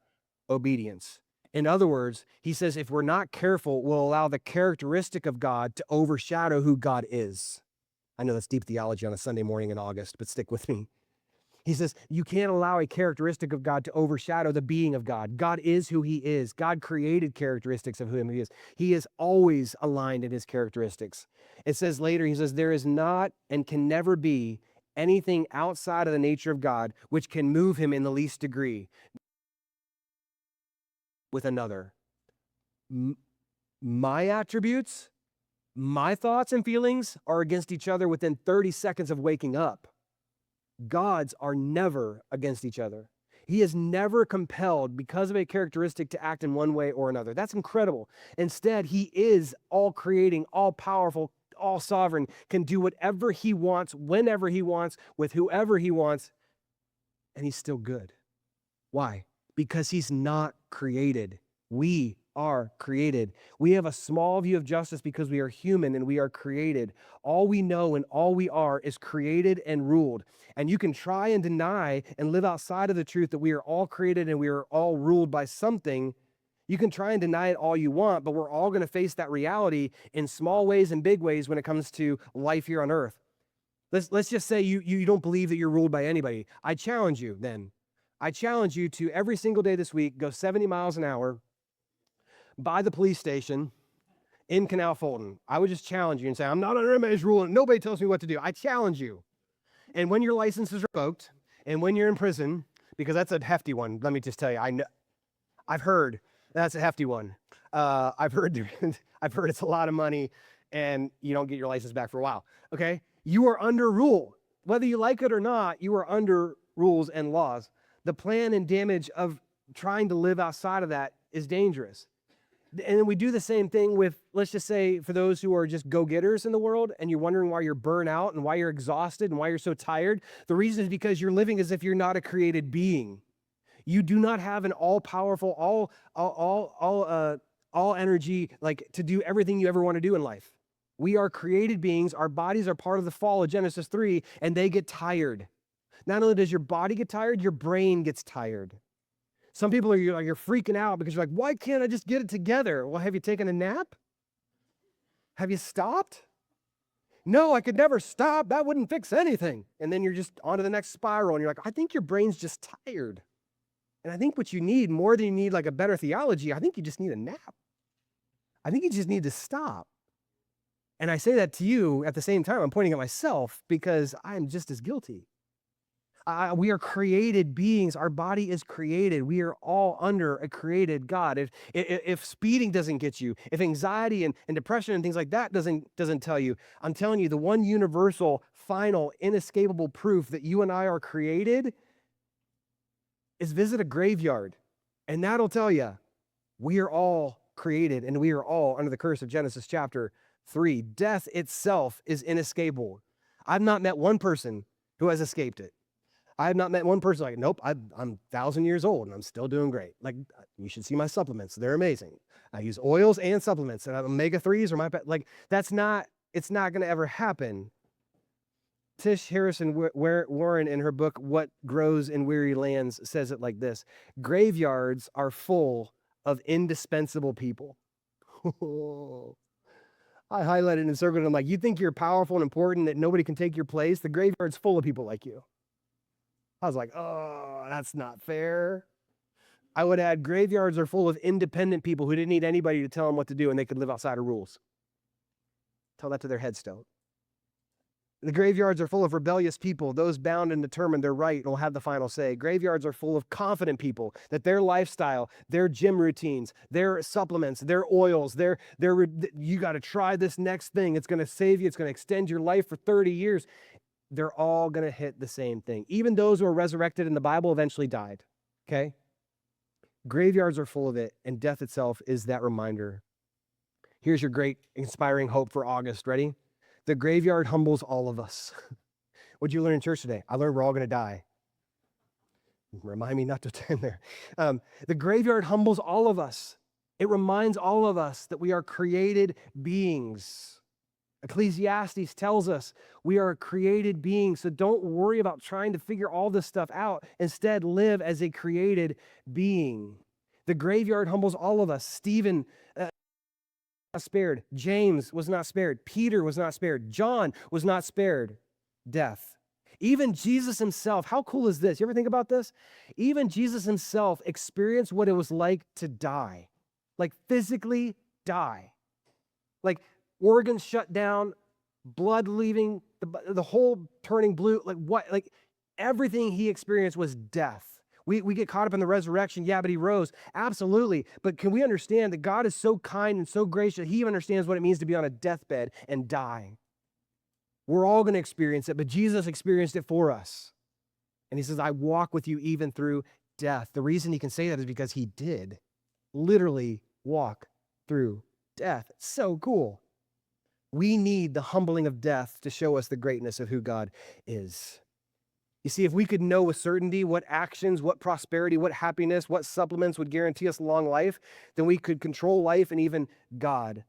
obedience. In other words, he says if we're not careful, we'll allow the characteristic of God to overshadow who God is. I know that's deep theology on a Sunday morning in August, but stick with me. He says, you can't allow a characteristic of God to overshadow the being of God. God is who he is. God created characteristics of who he is. He is always aligned in his characteristics. It says later, he says, there is not and can never be anything outside of the nature of God which can move him in the least degree with another. My attributes, my thoughts and feelings are against each other within 30 seconds of waking up. God's are never against each other. He is never compelled because of a characteristic to act in one way or another. That's incredible. Instead, he is all creating, all powerful, all sovereign, can do whatever he wants, whenever he wants, with whoever he wants, and he's still good. Why? Because he's not created. We are created. We have a small view of justice because we are human and we are created. All we know and all we are is created and ruled. And you can try and deny and live outside of the truth that we are all created and we are all ruled by something. You can try and deny it all you want, but we're all going to face that reality in small ways and big ways when it comes to life here on earth. Let's just say you don't believe that you're ruled by anybody. I challenge you then. I challenge you to every single day this week, go 70 miles an hour by the police station in Canal Fulton. I would just challenge you and say, I'm not under anybody's rule and nobody tells me what to do. I challenge you. And when your license is revoked and when you're in prison, because that's a hefty one, let me just tell you, I've heard that's a hefty one. I've heard it's a lot of money and you don't get your license back for a while. Okay. You are under rule. Whether you like it or not, you are under rules and laws. The plan and damage of trying to live outside of that is dangerous. And then we do the same thing with, let's just say, for those who are just go-getters in the world and you're wondering why you're burnt out and why you're exhausted and why you're so tired. The reason is because you're living as if you're not a created being. You do not have an all-powerful, all energy, like to do everything you ever want to do in life. We are created beings. Our bodies are part of the fall of Genesis 3, and they get tired. Not only does your body get tired, your brain gets tired. Some people you're freaking out because you're like, why can't I just get it together? Well, have you taken a nap? Have you stopped? No, I could never stop. That wouldn't fix anything. And then you're just on to the next spiral, and you're like, I think your brain's just tired. And I think what you need, more than you need like a better theology, I think you just need a nap. I think you just need to stop. And I say that to you at the same time, I'm pointing at myself because I'm just as guilty. We are created beings. Our body is created. We are all under a created God. If speeding doesn't get you, if anxiety and depression and things like that doesn't tell you, I'm telling you, the one universal, final, inescapable proof that you and I are created is visit a graveyard. And that'll tell you we are all created and we are all under the curse of Genesis chapter 3. Death itself is inescapable. I've not met one person who has escaped it. I have not met one person like, nope, I'm 1,000 years old and I'm still doing great. Like, you should see my supplements. They're amazing. I use oils and supplements and I have omega-3s or my pet. Like, it's not going to ever happen. Tish Harrison Warren, in her book, What Grows in Weary Lands, says it like this: graveyards are full of indispensable people. I highlighted and circled it. I'm like, you think you're powerful and important that nobody can take your place? The graveyard's full of people like you. I was like, oh, that's not fair. I would add, graveyards are full of independent people who didn't need anybody to tell them what to do and they could live outside of rules. Tell that to their headstone. The graveyards are full of rebellious people, those bound and determined they're right and will have the final say. Graveyards are full of confident people that their lifestyle, their gym routines, their supplements, their oils, you got to try this next thing. It's going to save you. It's going to extend your life for 30 years. They're all going to hit the same thing. Even those who are resurrected in the Bible eventually died, okay? Graveyards are full of it, and death itself is that reminder. Here's your great inspiring hope for August. Ready? The graveyard humbles all of us. What'd you learn in church today? I learned we're all going to die. Remind me not to attend there. The graveyard humbles all of us. It reminds all of us that we are created beings. Ecclesiastes tells us we are created beings, so don't worry about trying to figure all this stuff out. Instead, live as a created being. The graveyard humbles all of us. Stephen not spared. James was not spared. Peter was not spared. John was not spared death. Even Jesus himself, how cool is this? You ever think about this? Even Jesus himself experienced what it was like to die, like physically die, like organs shut down, blood leaving, the whole turning blue, like everything he experienced was death. We get caught up in the resurrection. Yeah, but he rose. Absolutely. But can we understand that God is so kind and so gracious, he understands what it means to be on a deathbed and die. We're all going to experience it, but Jesus experienced it for us. And he says, I walk with you even through death. The reason he can say that is because he did literally walk through death. It's so cool. We need the humbling of death to show us the greatness of who God is. You see, if we could know with certainty what actions, what prosperity, what happiness, what supplements would guarantee us long life, then we could control life and even God.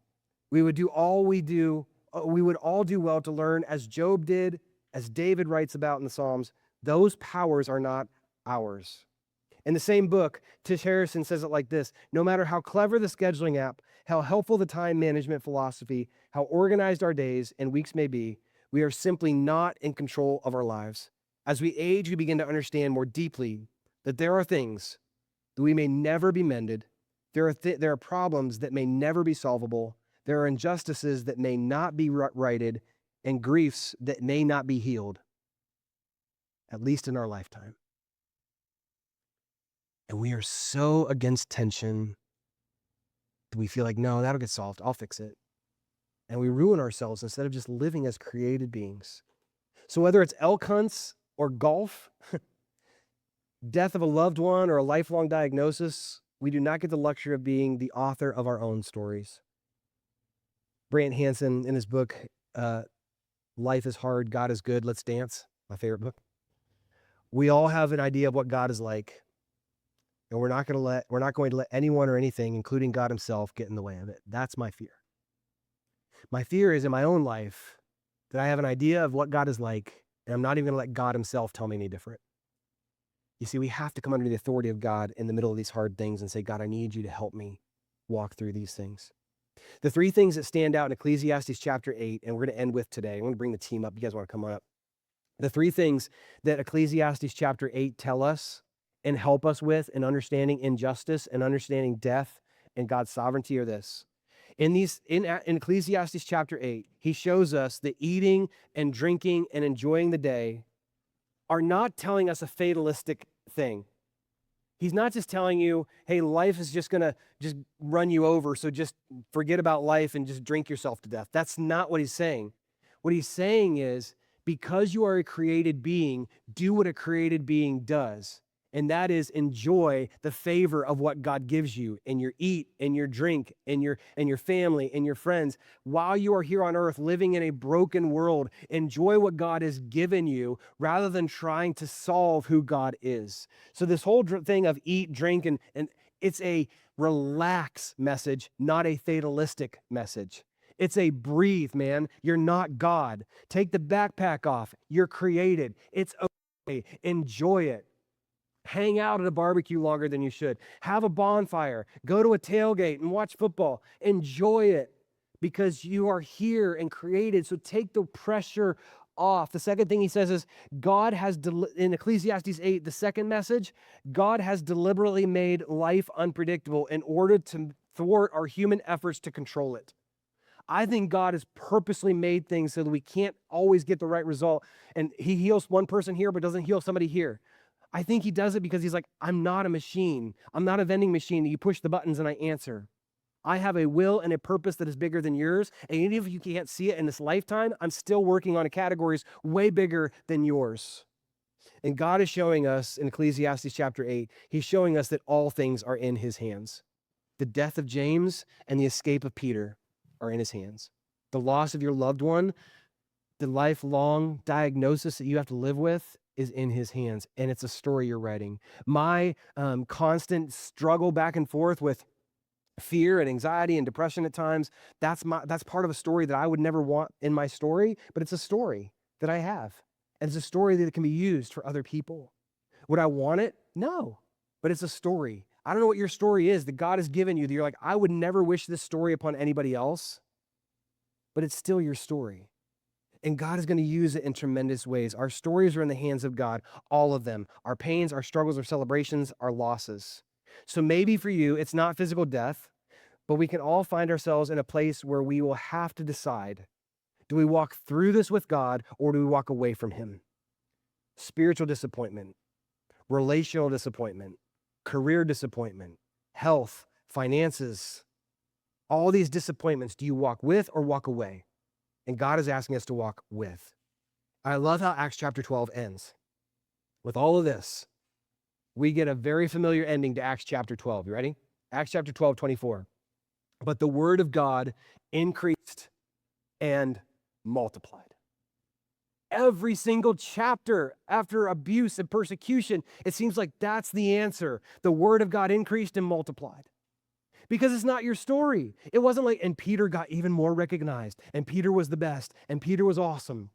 We would all do well to learn, as Job did, as David writes about in the Psalms, those powers are not ours. In the same book, Tish Harrison says it like this: no matter how clever the scheduling app, how helpful the time management philosophy, how organized our days and weeks may be, we are simply not in control of our lives. As we age, we begin to understand more deeply that there are things that we may never be mended. There are problems that may never be solvable. There are injustices that may not be righted, and griefs that may not be healed, at least in our lifetime. And we are so against tension that we feel like, no, that'll get solved. I'll fix it. And we ruin ourselves instead of just living as created beings. So whether it's elk hunts or golf, death of a loved one or a lifelong diagnosis, We do not get the luxury of being the author of our own stories. Brant Hansen, in his book, Life is Hard, God is Good, Let's Dance, my favorite book. We all have an idea of what God is like, and we're not going to let anyone or anything, including God himself, get in the way of it. That's my fear. My fear is in my own life that I have an idea of what God is like, and I'm not even going to let God himself tell me any different. You see, we have to come under the authority of God in the middle of these hard things and say, God, I need you to help me walk through these things. The three things that stand out in Ecclesiastes chapter 8, and we're going to end with today. I'm going to bring the team up. You guys want to come on up? The three things that Ecclesiastes chapter 8 tell us and help us with in understanding injustice and understanding death and God's sovereignty are this. In Ecclesiastes chapter 8, he shows us that eating and drinking and enjoying the day are not telling us a fatalistic thing. He's not just telling you, hey, life is just going to just run you over, so just forget about life and just drink yourself to death. That's not what he's saying. What he's saying is, because you are a created being, do what a created being does. And that is enjoy the favor of what God gives you in your eat, in your drink, in your family, in your friends. While you are here on earth living in a broken world, enjoy what God has given you rather than trying to solve who God is. So this whole thing of eat, drink, and it's a relax message, not a fatalistic message. It's a breathe, man. You're not God. Take the backpack off. You're created. It's okay. Enjoy it. Hang out at a barbecue longer than you should. Have a bonfire. Go to a tailgate and watch football. Enjoy it because you are here and created. So take the pressure off. The second thing he says is God has, in Ecclesiastes 8, the second message, God has deliberately made life unpredictable in order to thwart our human efforts to control it. I think God has purposely made things so that we can't always get the right result. And he heals one person here, but doesn't heal somebody here. I think he does it because he's like, I'm not a machine. I'm not a vending machine that you push the buttons and I answer. I have a will and a purpose that is bigger than yours. And even if you can't see it in this lifetime, I'm still working on categories way bigger than yours. And God is showing us in Ecclesiastes chapter 8, he's showing us that all things are in his hands. The death of James and the escape of Peter are in his hands. The loss of your loved one, the lifelong diagnosis that you have to live with is in his hands, and it's a story you're writing. My constant struggle back and forth with fear and anxiety and depression at times, that's part of a story that I would never want in my story, but it's a story that I have, and it's a story that can be used for other people. Would I want it? No, but it's a story. I don't know what your story is that God has given you that you're like, I would never wish this story upon anybody else, but it's still your story. And God is going to use it in tremendous ways. Our stories are in the hands of God, all of them. Our pains, our struggles, our celebrations, our losses. So maybe for you, it's not physical death, but we can all find ourselves in a place where we will have to decide, do we walk through this with God or do we walk away from him? Spiritual disappointment, relational disappointment, career disappointment, health, finances, all these disappointments, do you walk with or walk away? And God is asking us to walk with. I love how Acts chapter 12 ends. With all of this, we get a very familiar ending to Acts chapter 12. You ready? Acts chapter 12, 24. But the word of God increased and multiplied. Every single chapter after abuse and persecution, it seems like that's the answer. The word of God increased and multiplied. Because it's not your story. It wasn't like, and Peter got even more recognized, and Peter was the best, and Peter was awesome.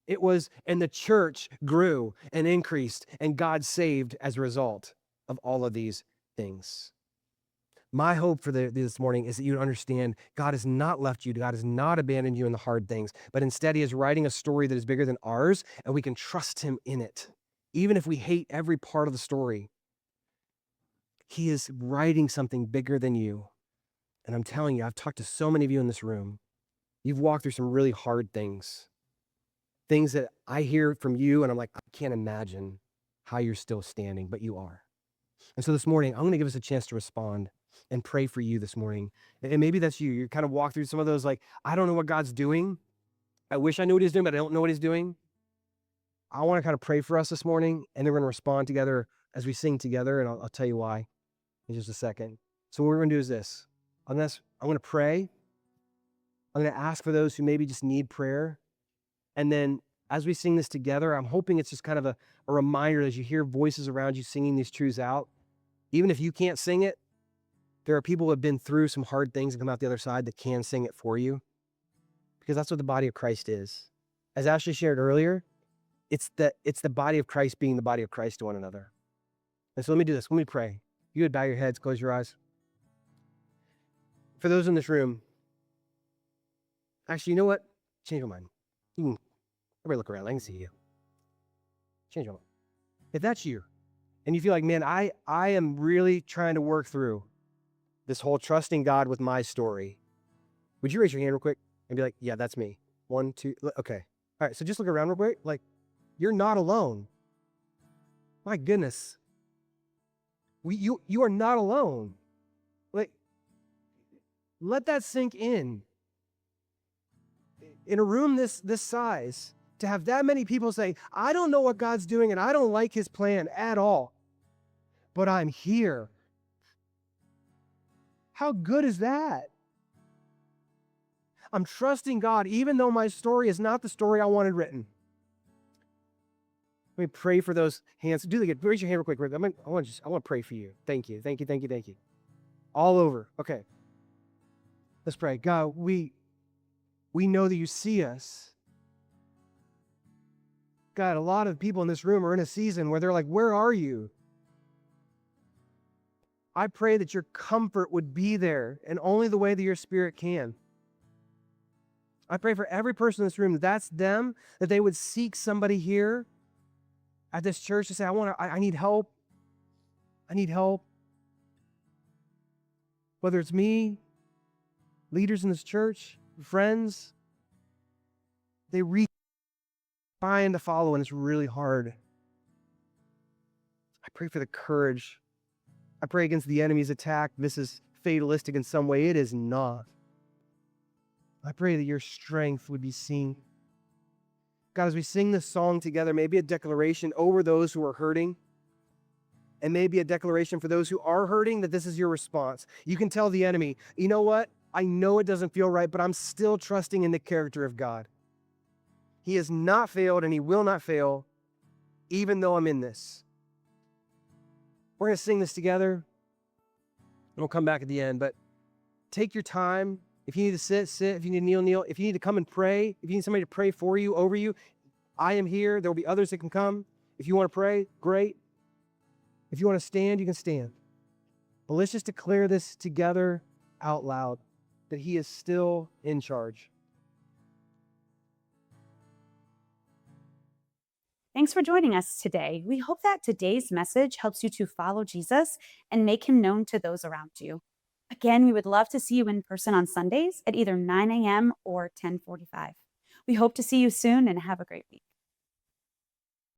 It was, and the church grew and increased, and God saved as a result of all of these things. My hope for this morning is that you understand God has not left you. God has not abandoned you in the hard things, but instead he is writing a story that is bigger than ours, and we can trust him in it, even if we hate every part of the story. He is writing something bigger than you. And I'm telling you, I've talked to so many of you in this room. You've walked through some really hard things that I hear from you, and I'm like, I can't imagine how you're still standing, but you are. And so this morning, I'm going to give us a chance to respond and pray for you this morning. And maybe that's you. You're kind of walk through some of those like, I don't know what God's doing. I wish I knew what he's doing, but I don't know what he's doing. I want to kind of pray for us this morning, and then we're going to respond together as we sing together, and I'll tell you why. in just a second. So what we're going to do is this. I'm going to pray. I'm going to ask for those who maybe just need prayer. And then as we sing this together, I'm hoping it's just kind of a reminder as you hear voices around you singing these truths out. Even if you can't sing it, there are people who have been through some hard things and come out the other side that can sing it for you. Because that's what the body of Christ is. As Ashley shared earlier, it's the body of Christ being the body of Christ to one another. And so let me do this. Let me pray. You would bow your heads, close your eyes. For those in this room, actually, you know what? Change my mind. Everybody look around. I can see you. Change my mind. If that's you, and you feel like, man, I am really trying to work through this whole trusting God with my story, would you raise your hand real quick and be like, yeah, that's me. 1, 2, okay. All right, so just look around real quick. Like, you're not alone. My goodness. You are not alone. Like, let that sink in. In a room this size, to have that many people say, I don't know what God's doing and I don't like his plan at all, but I'm here. How good is that? I'm trusting God even though my story is not the story I wanted written. Let me pray for those hands. Do it again. Raise your hand real quick. I want to pray for you. Thank you. Thank you. Thank you. Thank you. All over. Okay. Let's pray. God, we know that you see us. God, a lot of people in this room are in a season where they're like, where are you? I pray that your comfort would be there in only the way that your Spirit can. I pray for every person in this room, that's them, that they would seek somebody here at this church to say, I need help. I need help. Whether it's me, leaders in this church, friends, they reach trying to follow and it's really hard. I pray for the courage. I pray against the enemy's attack. This is fatalistic in some way. It is not. I pray that your strength would be seen. God, as we sing this song together, maybe a declaration over those who are hurting, and maybe a declaration for those who are hurting that this is your response. You can tell the enemy, you know what? I know it doesn't feel right, but I'm still trusting in the character of God. He has not failed and he will not fail, even though I'm in this. We're going to sing this together, and we'll come back at the end, but take your time. If you need to sit, sit. If you need to kneel, kneel. If you need to come and pray, if you need somebody to pray for you, over you, I am here. There will be others that can come. If you want to pray, great. If you want to stand, you can stand. But let's just declare this together out loud, that he is still in charge. Thanks for joining us today. We hope that today's message helps you to follow Jesus and make him known to those around you. Again, we would love to see you in person on Sundays at either 9 a.m. or 10:45. We hope to see you soon and have a great week.